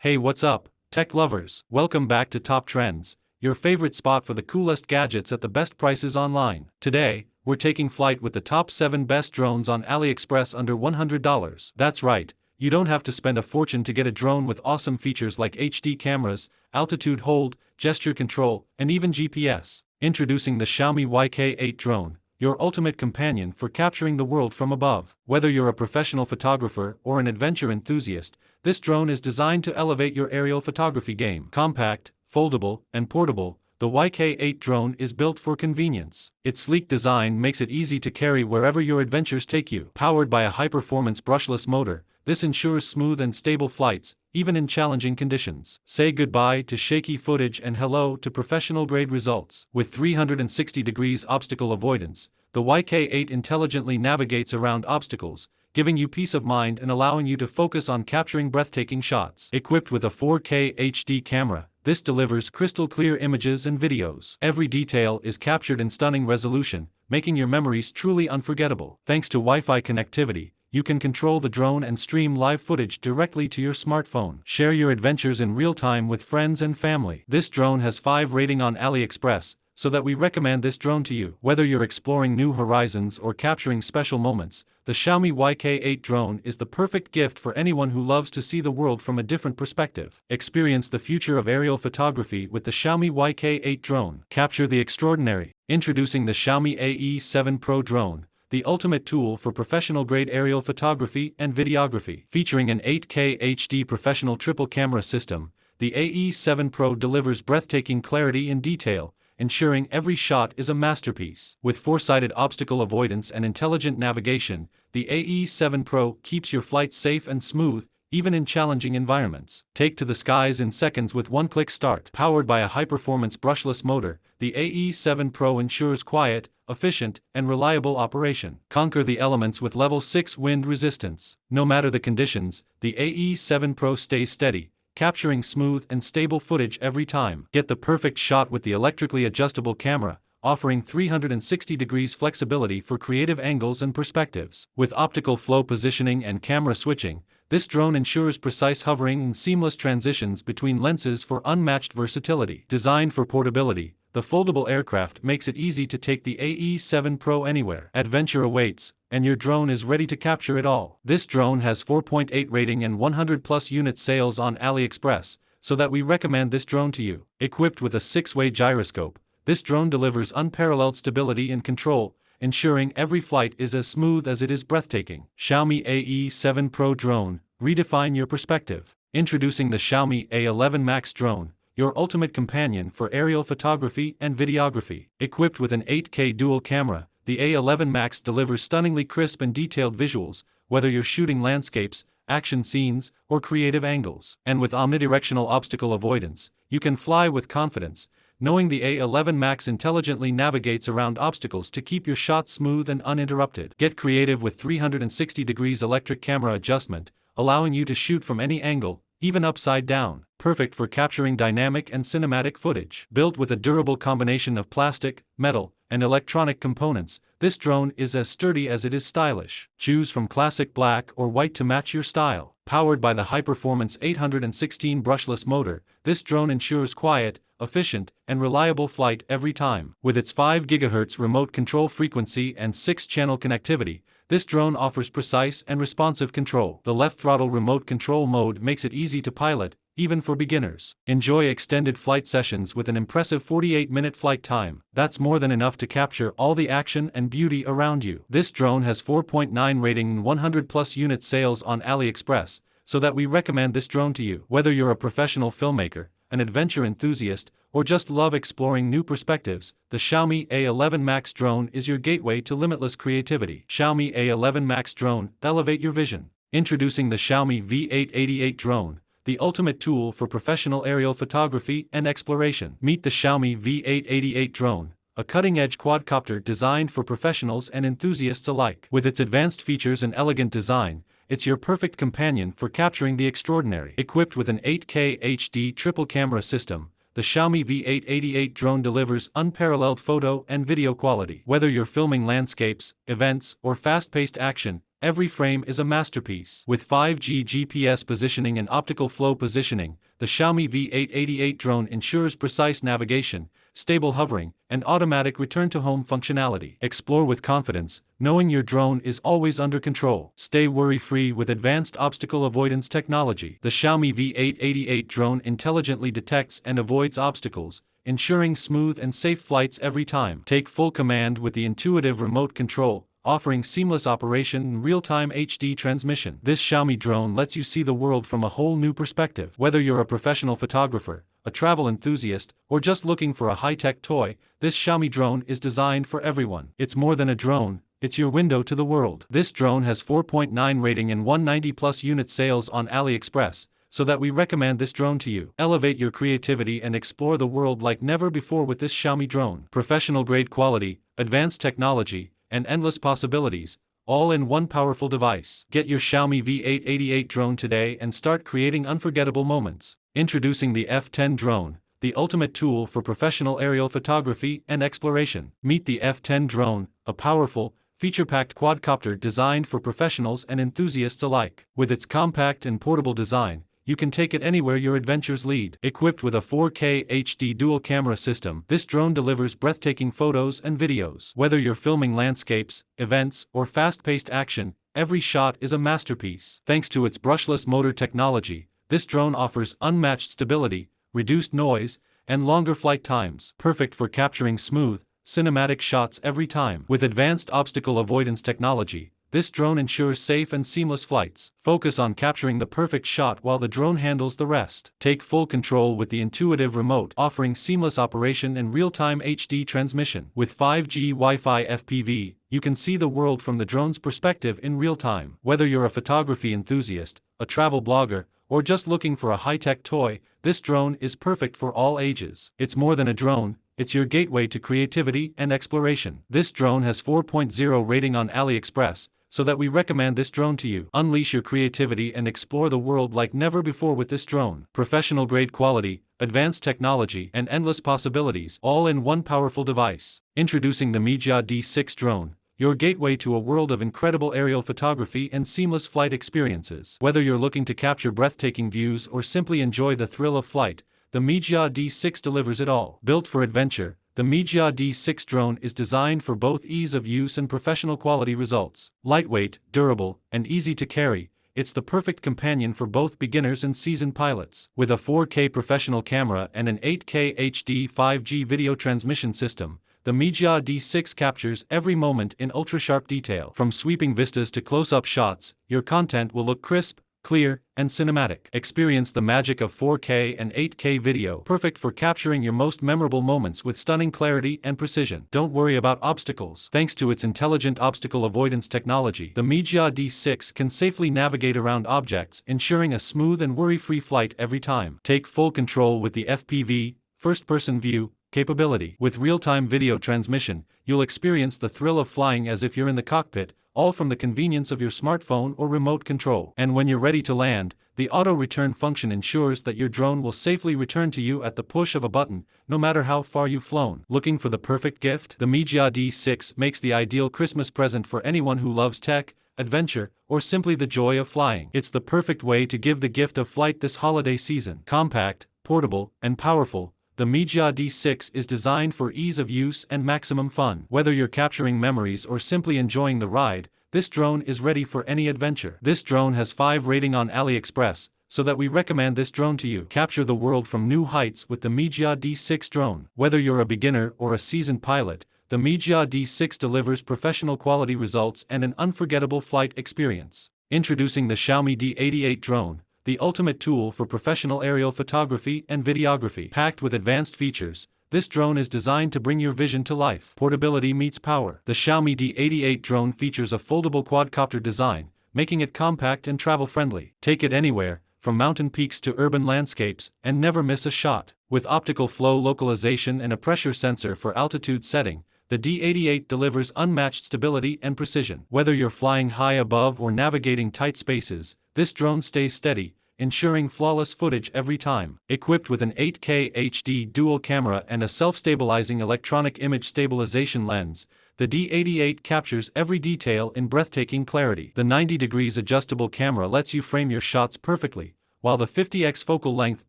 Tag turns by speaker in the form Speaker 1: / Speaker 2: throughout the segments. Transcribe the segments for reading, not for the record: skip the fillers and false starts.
Speaker 1: Hey, what's up, tech lovers? Welcome back to Top Trends, your favorite spot for the coolest gadgets at the best prices online. Today, we're taking flight with the top 7 best drones on Aliexpress under $100. That's right, you don't have to spend a fortune to get a drone with awesome features like HD cameras, altitude hold, gesture control, and even GPS. Introducing the Xiaomi YK8 Drone, your ultimate companion for capturing the world from above. Whether you're a professional photographer or an adventure enthusiast, this drone is designed to elevate your aerial photography game. Compact, foldable, and portable, the YK8 drone is built for convenience. Its sleek design makes it easy to carry wherever your adventures take you. Powered by a high-performance brushless motor, this ensures smooth and stable flights, even in challenging conditions. Say goodbye to shaky footage and hello to professional-grade results. With 360-degree obstacle avoidance, the YK8 intelligently navigates around obstacles, giving you peace of mind and allowing you to focus on capturing breathtaking shots. Equipped with a 4K HD camera, this delivers crystal-clear images and videos. Every detail is captured in stunning resolution, making your memories truly unforgettable. Thanks to Wi-Fi connectivity, you can control the drone and stream live footage directly to your smartphone. Share your adventures in real time with friends and family. This drone has 5 rating on AliExpress, so that we recommend this drone to you. Whether you're exploring new horizons or capturing special moments, the Xiaomi YK8 drone is the perfect gift for anyone who loves to see the world from a different perspective. Experience the future of aerial photography with the Xiaomi YK8 drone. Capture the extraordinary. Introducing the Xiaomi AE7 Pro Drone, the ultimate tool for professional-grade aerial photography and videography. Featuring an 8K HD professional triple camera system, the AE7 Pro delivers breathtaking clarity and detail, ensuring every shot is a masterpiece. With foresighted obstacle avoidance and intelligent navigation, the AE7 Pro keeps your flight safe and smooth, even in challenging environments. Take to the skies in seconds with one-click start. Powered by a high-performance brushless motor, the AE7 Pro ensures quiet, efficient, and reliable operation. Conquer the elements with level 6 wind resistance. No matter the conditions, the AE7 Pro stays steady, capturing smooth and stable footage every time. Get the perfect shot with the electrically adjustable camera, offering 360-degree flexibility for creative angles and perspectives. With optical flow positioning and camera switching, this drone ensures precise hovering and seamless transitions between lenses for unmatched versatility. Designed for portability, the foldable aircraft makes it easy to take the AE7 Pro anywhere. Adventure awaits, and your drone is ready to capture it all. This drone has 4.8 rating and 100+ unit sales on AliExpress, so that we recommend this drone to you. Equipped with a 6-way gyroscope, this drone delivers unparalleled stability and control, ensuring every flight is as smooth as it is breathtaking. Xiaomi AE7 Pro Drone, redefine your perspective. Introducing the Xiaomi A11 Max Drone, your ultimate companion for aerial photography and videography. Equipped with an 8K dual camera, the A11 Max delivers stunningly crisp and detailed visuals, whether you're shooting landscapes, action scenes, or creative angles. And with omnidirectional obstacle avoidance, you can fly with confidence, knowing the A11 Max intelligently navigates around obstacles to keep your shots smooth and uninterrupted. Get creative with 360-degree electric camera adjustment, allowing you to shoot from any angle, even upside down. Perfect for capturing dynamic and cinematic footage. Built with a durable combination of plastic, metal, and electronic components, this drone is as sturdy as it is stylish. Choose from classic black or white to match your style. Powered by the high-performance 816 brushless motor, this drone ensures quiet, efficient, and reliable flight every time. With its 5 GHz remote control frequency and 6-channel connectivity, this drone offers precise and responsive control. The left throttle remote control mode makes it easy to pilot, even for beginners. Enjoy extended flight sessions with an impressive 48-minute flight time. That's more than enough to capture all the action and beauty around you. This drone has 4.9 rating and 100+ unit sales on AliExpress, so that we recommend this drone to you. Whether you're a professional filmmaker, an adventure enthusiast, or just love exploring new perspectives, the Xiaomi A11 Max Drone is your gateway to limitless creativity. Xiaomi A11 Max Drone, elevate your vision. Introducing the Xiaomi V888 Drone, the ultimate tool for professional aerial photography and exploration. Meet the Xiaomi V888 Drone, a cutting-edge quadcopter designed for professionals and enthusiasts alike. With its advanced features and elegant design, it's your perfect companion for capturing the extraordinary. Equipped with an 8K HD triple camera system, the Xiaomi V888 Drone delivers unparalleled photo and video quality. Whether you're filming landscapes, events, or fast-paced action, every frame is a masterpiece. With 5G GPS positioning and optical flow positioning, the Xiaomi V888 drone ensures precise navigation, stable hovering, and automatic return-to-home functionality. Explore with confidence, knowing your drone is always under control. Stay worry-free with advanced obstacle avoidance technology. The Xiaomi V888 drone intelligently detects and avoids obstacles, ensuring smooth and safe flights every time. Take full command with the intuitive remote control, offering seamless operation and real-time HD transmission. This Xiaomi drone lets you see the world from a whole new perspective. Whether you're a professional photographer, a travel enthusiast, or just looking for a high-tech toy, this Xiaomi drone is designed for everyone. It's more than a drone, it's your window to the world. This drone has 4.9 rating and 190+ unit sales on Aliexpress, so that we recommend this drone to you. Elevate your creativity and explore the world like never before with this Xiaomi drone. Professional-grade quality, advanced technology, and endless possibilities, all in one powerful device. Get your Xiaomi V888 drone today and start creating unforgettable moments. Introducing the F10 Drone, the ultimate tool for professional aerial photography and exploration. Meet the F10 Drone, a powerful, feature-packed quadcopter designed for professionals and enthusiasts alike. With its compact and portable design, you can take it anywhere your adventures lead. Equipped with a 4K HD dual-camera system, this drone delivers breathtaking photos and videos. Whether you're filming landscapes, events, or fast-paced action, every shot is a masterpiece. Thanks to its brushless motor technology, this drone offers unmatched stability, reduced noise, and longer flight times. Perfect for capturing smooth, cinematic shots every time. With advanced obstacle avoidance technology, this drone ensures safe and seamless flights. Focus on capturing the perfect shot while the drone handles the rest. Take full control with the intuitive remote, offering seamless operation and real-time HD transmission. With 5G Wi-Fi FPV, you can see the world from the drone's perspective in real time. Whether you're a photography enthusiast, a travel blogger, or just looking for a high-tech toy, this drone is perfect for all ages. It's more than a drone, it's your gateway to creativity and exploration. This drone has 4.0 rating on Aliexpress, so that we recommend this drone to you. Unleash your creativity and explore the world like never before with this drone. Professional-grade quality, advanced technology, and endless possibilities, all in one powerful device. Introducing the Mijia D6 Drone, your gateway to a world of incredible aerial photography and seamless flight experiences. Whether you're looking to capture breathtaking views or simply enjoy the thrill of flight, the Mijia D6 delivers it all. Built for adventure, the Mijia D6 drone is designed for both ease of use and professional quality results. Lightweight, durable, and easy to carry, it's the perfect companion for both beginners and seasoned pilots. With a 4K professional camera and an 8K HD 5G video transmission system, the Mijia D6 captures every moment in ultra-sharp detail. From sweeping vistas to close-up shots, your content will look crisp, clear, and cinematic. Experience the magic of 4K and 8K video, perfect for capturing your most memorable moments with stunning clarity and precision. Don't worry about obstacles. Thanks to its intelligent obstacle avoidance technology, the Mijia D6 can safely navigate around objects, ensuring a smooth and worry-free flight every time. Take full control with the FPV, first-person view, capability. With real-time video transmission, you'll experience the thrill of flying as if you're in the cockpit, all from the convenience of your smartphone or remote control. And when you're ready to land, the auto-return function ensures that your drone will safely return to you at the push of a button, no matter how far you've flown. Looking for the perfect gift? The Mijia D6 makes the ideal Christmas present for anyone who loves tech, adventure, or simply the joy of flying. It's the perfect way to give the gift of flight this holiday season. Compact, portable, and powerful, the Mijia D6 is designed for ease of use and maximum fun. Whether you're capturing memories or simply enjoying the ride, this drone is ready for any adventure. This drone has 5 rating on Aliexpress, so that we recommend this drone to you. Capture the world from new heights with the Mijia D6 drone. Whether you're a beginner or a seasoned pilot, the Mijia D6 delivers professional quality results and an unforgettable flight experience. Introducing the Xiaomi D88 Drone, the ultimate tool for professional aerial photography and videography. Packed with advanced features, this drone is designed to bring your vision to life. Portability meets power. The Xiaomi D88 drone features a foldable quadcopter design, making it compact and travel-friendly. Take it anywhere, from mountain peaks to urban landscapes, and never miss a shot. With optical flow localization and a pressure sensor for altitude setting, the D88 delivers unmatched stability and precision. Whether you're flying high above or navigating tight spaces, this drone stays steady, ensuring flawless footage every time. Equipped with an 8K HD dual camera and a self-stabilizing electronic image stabilization lens, the D88 captures every detail in breathtaking clarity. The 90 degrees adjustable camera lets you frame your shots perfectly, while the 50x focal length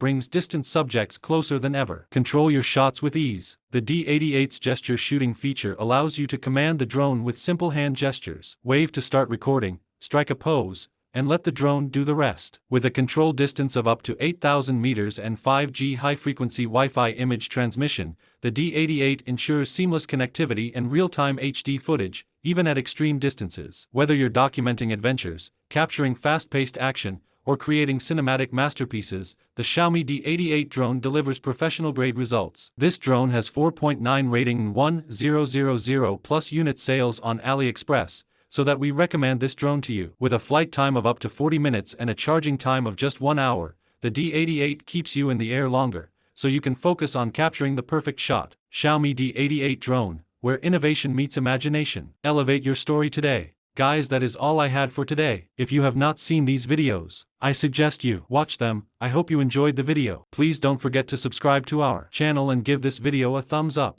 Speaker 1: brings distant subjects closer than ever. Control your shots with ease. The D88's gesture shooting feature allows you to command the drone with simple hand gestures. Wave to start recording, strike a pose, and let the drone do the rest. With a control distance of up to 8,000 meters and 5G high-frequency Wi-Fi image transmission, the D88 ensures seamless connectivity and real-time HD footage, even at extreme distances. Whether you're documenting adventures, capturing fast-paced action, or creating cinematic masterpieces, the Xiaomi D88 drone delivers professional-grade results. This drone has 4.9 rating and 1,000+ unit sales on Aliexpress, so that we recommend this drone to you. With a flight time of up to 40 minutes and a charging time of just 1 hour, the D88 keeps you in the air longer, so you can focus on capturing the perfect shot. Xiaomi D88 Drone, where innovation meets imagination. Elevate your story today. Guys, that is all I had for today. If you have not seen these videos, I suggest you watch them. I hope you enjoyed the video. Please don't forget to subscribe to our channel and give this video a thumbs up.